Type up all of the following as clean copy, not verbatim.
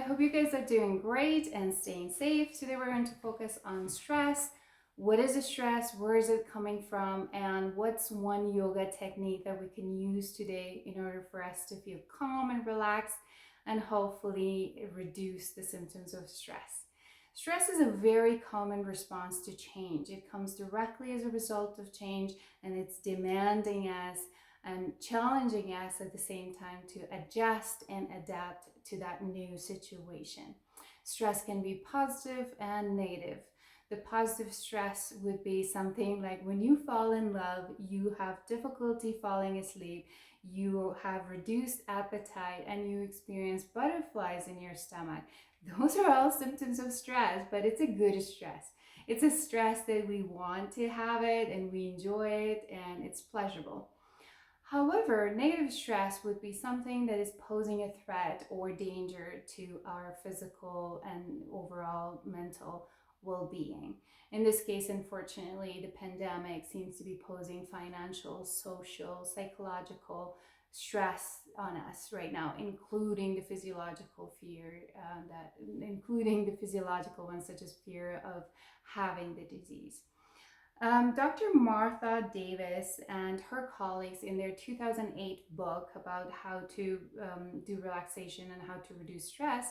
hope you guys are doing great and staying safe. Today we're going to focus on stress. What is the stress? Where is it coming from? And what's one yoga technique that we can use today in order for us to feel calm and relaxed and hopefully reduce the symptoms of stress? Stress is a very common response to change. It comes directly as a result of change, and it's demanding us and challenging us at the same time to adjust and adapt to that new situation. Stress can be positive and negative. The positive stress would be something like when you fall in love, you have difficulty falling asleep, you have reduced appetite, and you experience butterflies in your stomach. Those are all symptoms of stress, but it's a good stress. It's a stress that we want to have it and we enjoy it and it's pleasurable. However, negative stress would be something that is posing a threat or danger to our physical and overall mental well being. In this case, unfortunately, the pandemic seems to be posing financial, social, psychological stress on us right now, including the physiological fear, including the physiological ones such as fear of having the disease. Dr. Martha Davis and her colleagues, in their 2008 book about how to do relaxation and how to reduce stress,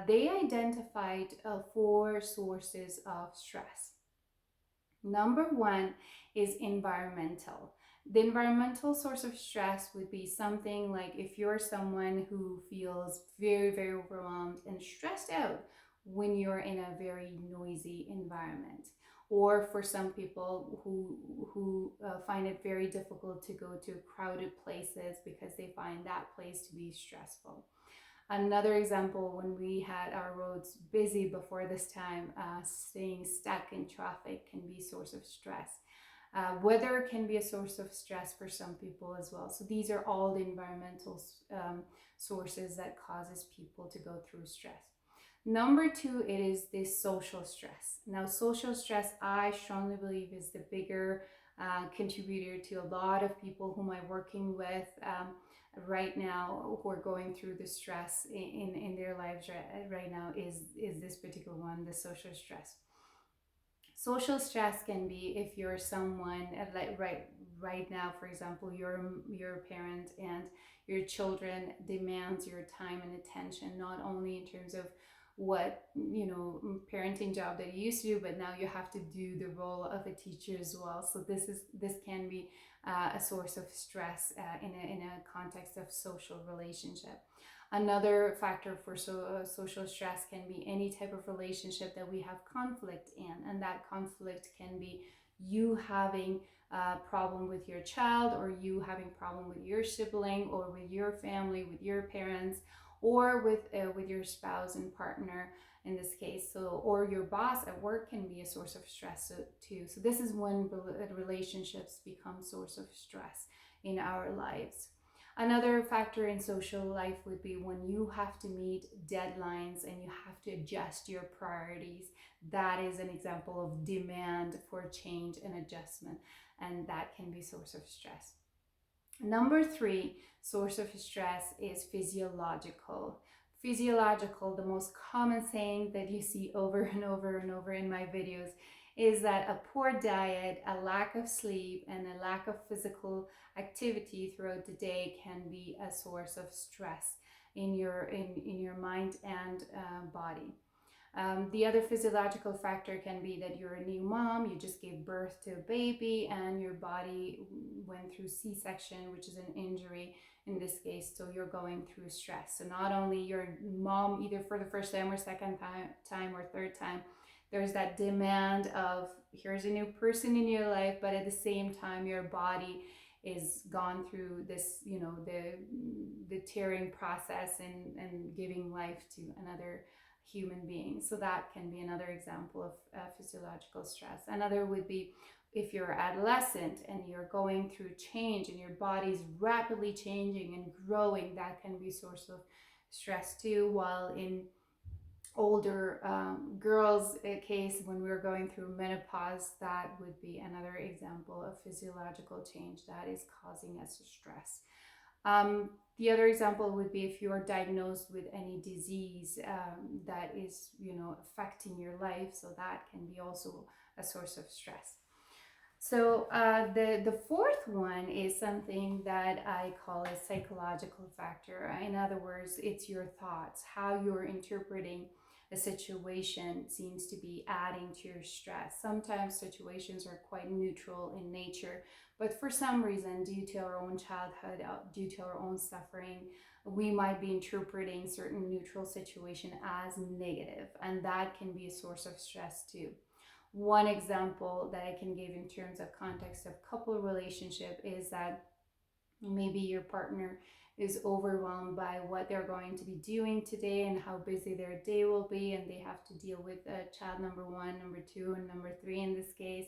they identified 4 sources of stress. Number 1 is environmental. The environmental source of stress would be something like if you're someone who feels very, very overwhelmed and stressed out when you're in a very noisy environment, or for some people who find it very difficult to go to crowded places because they find that place to be stressful. Another example, when we had our roads busy before this time, staying stuck in traffic can be a source of stress. Weather can be a source of stress for some people as well. So these are all the environmental sources that causes people to go through stress. Number 2, it is this social stress. Now, social stress, I strongly believe, is the bigger contributor to a lot of people whom I'm working with right now who are going through the stress in their lives right now is this particular one, the social stress. Social stress can be if you're someone like right now, for example, you're a parent and your children demands your time and attention, not only in terms of what parenting job that you used to do, but now you have to do the role of a teacher as well. So this can be a source of stress in a context of social relationship. Another factor for social stress can be any type of relationship that we have conflict in, and that conflict can be you having a problem with your child, or you having problem with your sibling, or with your family, with your parents, or with your spouse and partner in this case. So, or your boss at work can be a source of stress too. So this is when relationships become source of stress in our lives. Another factor in social life would be when you have to meet deadlines and you have to adjust your priorities. That is an example of demand for change and adjustment, and that can be a source of stress. Number 3 source of stress is physiological. Physiological, the most common saying that you see over and over and over in my videos, is that a poor diet, a lack of sleep, and a lack of physical activity throughout the day can be a source of stress in your mind and body. The other physiological factor can be that you're a new mom, you just gave birth to a baby, and your body went through C-section, which is an injury in this case, so you're going through stress. So not only your mom, either for the first time or second time or third time, there's that demand of here's a new person in your life, but at the same time your body is gone through this, the tearing process and giving life to another human being. So that can be another example of physiological stress. Another would be if you're adolescent and you're going through change and your body's rapidly changing and growing, that can be a source of stress too. While in older girls case, when we're going through menopause, that would be another example of physiological change that is causing us stress. The other example would be if you are diagnosed with any disease that is, affecting your life. So that can be also a source of stress. So the fourth one is something that I call a psychological factor. In other words, it's your thoughts, how you're interpreting a situation seems to be adding to your stress. Sometimes situations are quite neutral in nature, but for some reason, due to our own childhood, due to our own suffering, we might be interpreting certain neutral situation as negative, and that can be a source of stress too. One example that I can give in terms of context of couple relationship is that maybe your partner is overwhelmed by what they're going to be doing today and how busy their day will be, and they have to deal with child number one, number two, and number three in this case.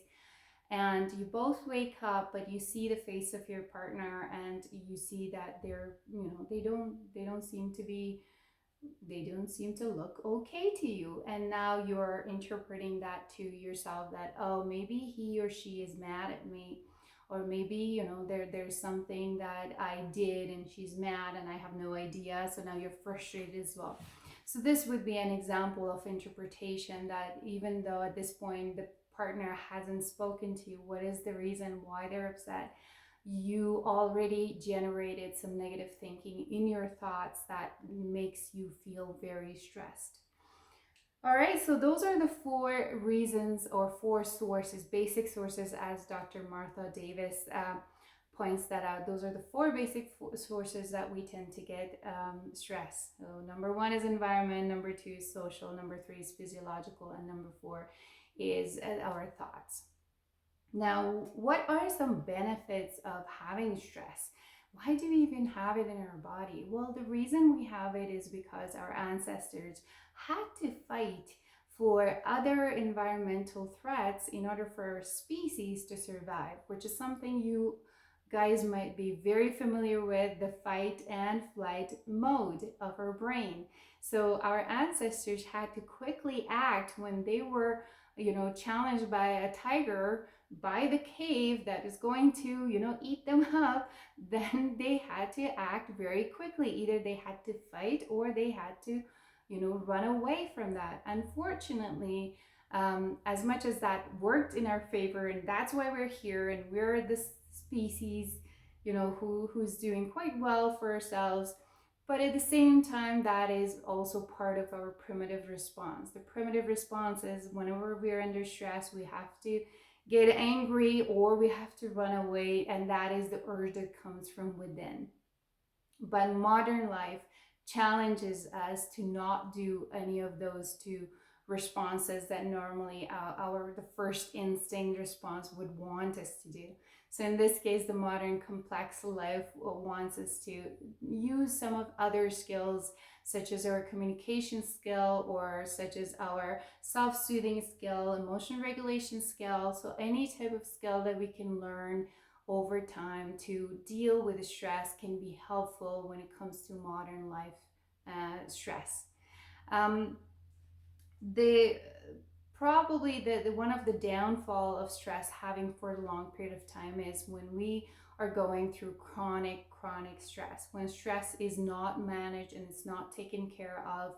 And you both wake up, but you see the face of your partner and you see that they're, they don't seem to be, they don't seem to look okay to you, and now you're interpreting that to yourself that, oh, maybe he or she is mad at me, or maybe, there's something that I did and she's mad and I have no idea, so now you're frustrated as well. So this would be an example of interpretation, that even though at this point the partner hasn't spoken to you what is the reason why they're upset, you already generated some negative thinking in your thoughts that makes you feel very stressed. All right, so those are the four reasons or four sources, basic sources, as Dr. Martha Davis points that out. Those are the four basic sources that we tend to get stress. So number one is environment, number two is social, number three is physiological, and number four is our thoughts. Now, what are some benefits of having stress? Why do we even have it in our body? Well, the reason we have it is because our ancestors had to fight for other environmental threats in order for our species to survive, which is something you guys might be very familiar with, the fight and flight mode of our brain. So our ancestors had to quickly act when they were, challenged by a tiger by the cave that is going to, eat them up. Then they had to act very quickly. Either they had to fight or they had to, run away from that. Unfortunately, as much as that worked in our favor, and that's why we're here, and we're this species, who's doing quite well for ourselves. But at the same time, that is also part of our primitive response. The primitive response is whenever we're under stress, we have to get angry or we have to run away, and that is the urge that comes from within. But modern life challenges us to not do any of those two responses that normally the first instinct response would want us to do. So in this case, the modern complex life wants us to use some of other skills, such as our communication skill, or such as our self-soothing skill, emotion regulation skill. So any type of skill that we can learn over time to deal with stress can be helpful when it comes to modern life stress. Um, the probably the one of the downfall of stress having for a long period of time is when we are going through chronic stress, when stress is not managed and it's not taken care of,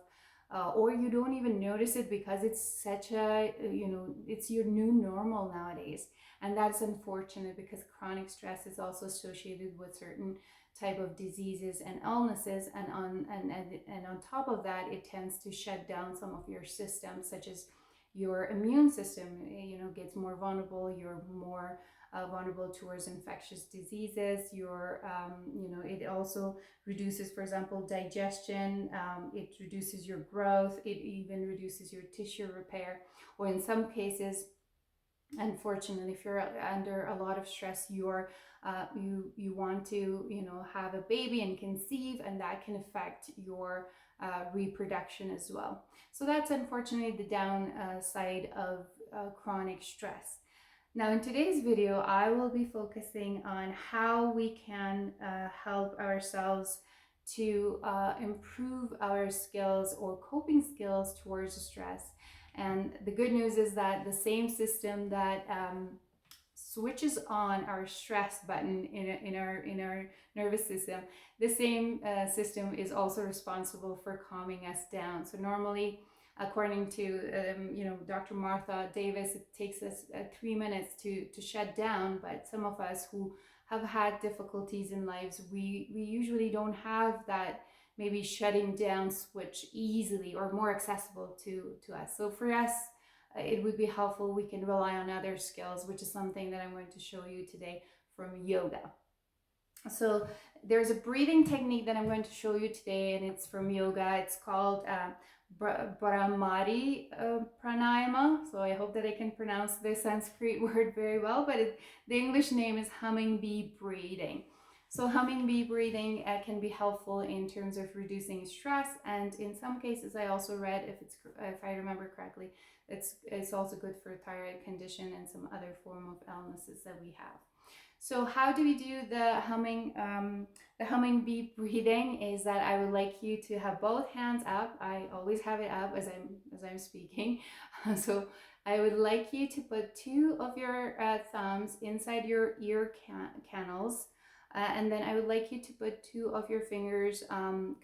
or you don't even notice it because it's such a, it's your new normal nowadays. And that's unfortunate because chronic stress is also associated with certain type of diseases and illnesses, and on top of that, it tends to shut down some of your systems, such as your immune system, gets more vulnerable. You're more vulnerable towards infectious diseases. It also reduces, for example, digestion. It reduces your growth. It even reduces your tissue repair. Or in some cases, unfortunately, if you're under a lot of stress, you want to have a baby and conceive, and that can affect your reproduction as well. So that's unfortunately the downside of chronic stress. Now in today's video, I will be focusing on how we can help ourselves to improve our skills or coping skills towards stress. And the good news is that the same system that switches on our stress button in our nervous system, the same system is also responsible for calming us down. So normally, according to Dr. Martha Davis, it takes us 3 minutes to shut down. But some of us who have had difficulties in lives, we usually don't have that maybe shutting down switch easily or more accessible to us. So for us, it would be helpful. We can rely on other skills, which is something that I'm going to show you today from yoga. So there's a breathing technique that I'm going to show you today, and it's from yoga. It's called Brahmari Pranayama. So I hope that I can pronounce the Sanskrit word very well, but the English name is humming bee breathing. So humming bee breathing can be helpful in terms of reducing stress, and in some cases I also read, if I remember correctly, it's also good for thyroid condition and some other form of illnesses that we have. So how do we do the humming bee breathing? Is that I would like you to have both hands up. I always have it up as I'm speaking. So I would like you to put two of your thumbs inside your ear canals, and then I would like you to put two of your fingers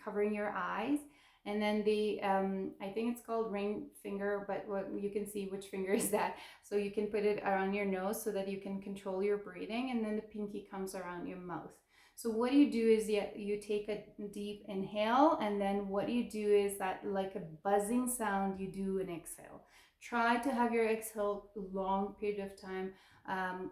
covering your eyes. And then the I think it's called ring finger, but you can see which finger is that. So you can put it around your nose so that you can control your breathing, and then the pinky comes around your mouth. So what you do is you take a deep inhale, and then what you do is that, like a buzzing sound, you do an exhale. Try to have your exhale a long period of time,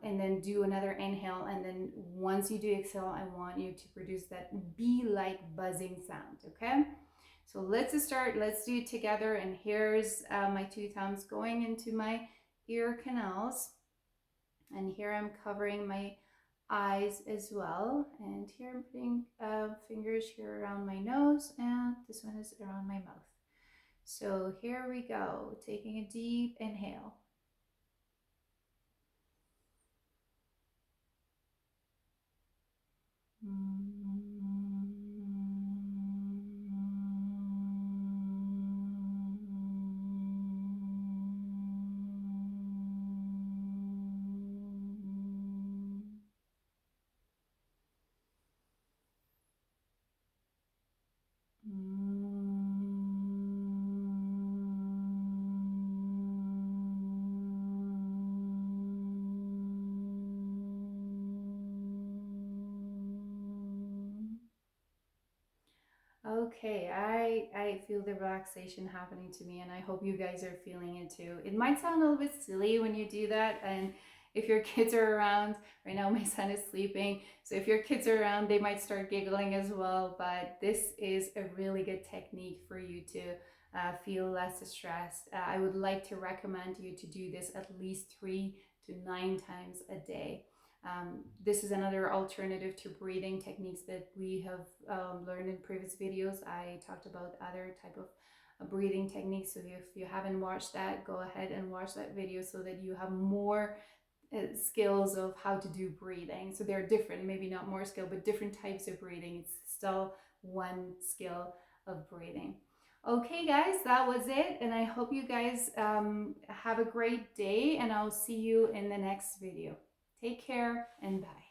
and then do another inhale, and then once you do exhale, I want you to produce that bee-like buzzing sound, okay? So let's start, let's do it together. And here's my two thumbs going into my ear canals. And here I'm covering my eyes as well. And here I'm putting fingers here around my nose, and this one is around my mouth. So here we go, taking a deep inhale. Okay, I feel the relaxation happening to me, and I hope you guys are feeling it too. It might sound a little bit silly when you do that, and if your kids are around, right now my son is sleeping, so if your kids are around, they might start giggling as well, but this is a really good technique for you to feel less stressed. I would like to recommend you to do this at least 3 to 9 times a day. This is another alternative to breathing techniques that we have learned in previous videos. I talked about other type of breathing techniques. So if you haven't watched that, go ahead and watch that video so that you have more skills of how to do breathing. So they're different, maybe not more skill, but different types of breathing. It's still one skill of breathing. Okay, guys, that was it. And I hope you guys have a great day, and I'll see you in the next video. Take care and bye.